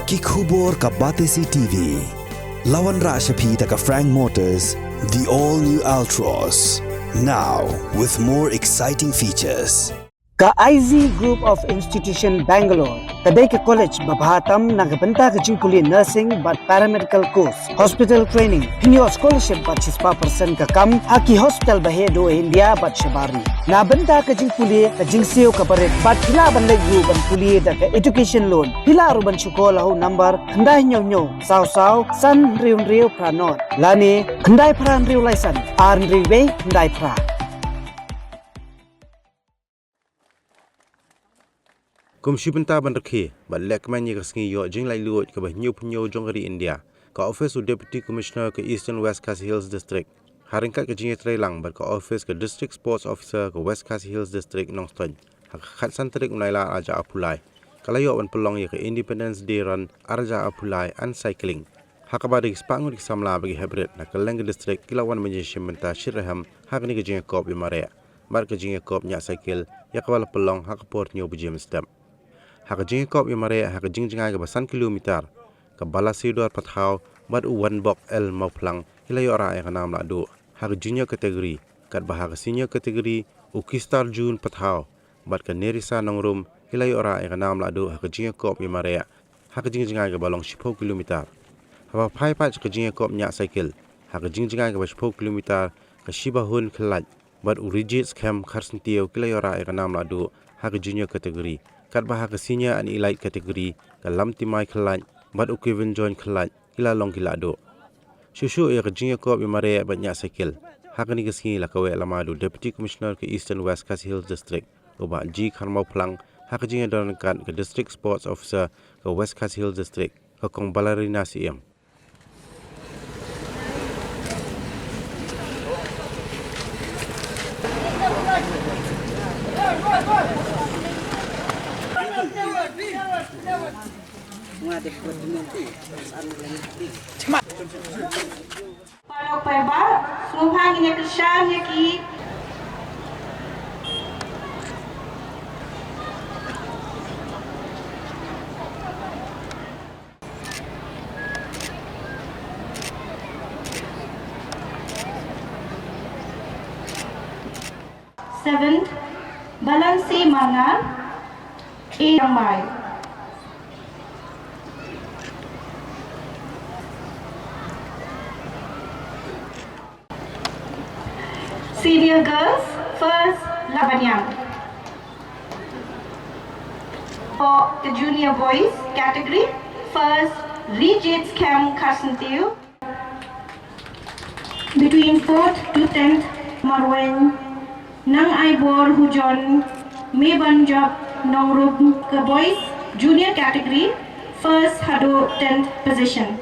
Kikubor ka Batesi TV. Lawan Rashapi taka Frank Motors, the all-new Altros. Now, with more exciting features. Ka IZ Group of Institution Bangalore, kadai ke college babahatam nagabenta ke jingkuli nursing but paramedical course, hospital training, pinyo scholarship but 6% ka kam, haki hospital bahedo India but shabari. Na benta ke jingkuli ke jingsio ka baret but pila ban legu ban kuli da ke education loan. Pila ruban sekolah ho number kendai nyo saw san riu pranot. Lani kendai pran riu laisan, ar riu be kendai pra. Kumshibenta bandaki, but lekman ye Sngi yo Jingïakop ke Penyo Jongari India. Ka office of Deputy Commissioner ke Eastern West Khasi Hills District. Haringkat ke Jingïakop lang, but ka office ke District Sports Officer ke West Khasi Hills District Nongstony. Hak santrik unaila aja apulai. Kalayo wan pelong ye ke Independence Day Run arja apulai and cycling. Hakabadi spangun ke samla bagi hybrid na ke Leng District kilawan menjeshimenta shiraham hakni ke Jingïakop Ïamareh. Bar ke Jingïakop Niah cycle yakawal pelong hakaport nyo bujim stem. Hak Jingïakop Ïamareh hak Jingïakop 1 kilometer ke Balasidor Pathau bad uwan bok el mauplang hilay ora ay kanam lado hak junior kategori kat bahag senior kategori ukistar June Pathau bad ke Nerisa Nongrum hilay ora ay kanam lado hak Jingïakop Ïamareh hak Jingïakop balong 10 kilometer haba pai patch ke Jingïakop Niah cycle hak Jingïakop 10 kilometer ke Shibahun Khelaj bad urigit scam kharsentio hilay ora ay kanam lado hak junior kategori kat bahag senior and elite kategori ke lam timai Khelaj bad Kevin John Khelaj kila long kila do shushu ya ke Jingïakop Ïamareh bad Niah cycle hak ni ke Sngi la kawe lamadu Deputy Commissioner ke Eastern West Khasi Hills District oba ji kharmau plang hak Jingïakop kan ke District Sports Officer ke West Khasi Hills District ke kong balarina CM. Kalau peba, semua ini kesannya ki. Seventh, balansi mana? Ïamareh. Senior girls, first Labanyang. For the junior boys category, first Regis Cam Carsentiu. Between 4th to 10th Marwen, Nang Aibor Hujon, Meban Job Nongrup ke boys junior category, first Hado 10th position.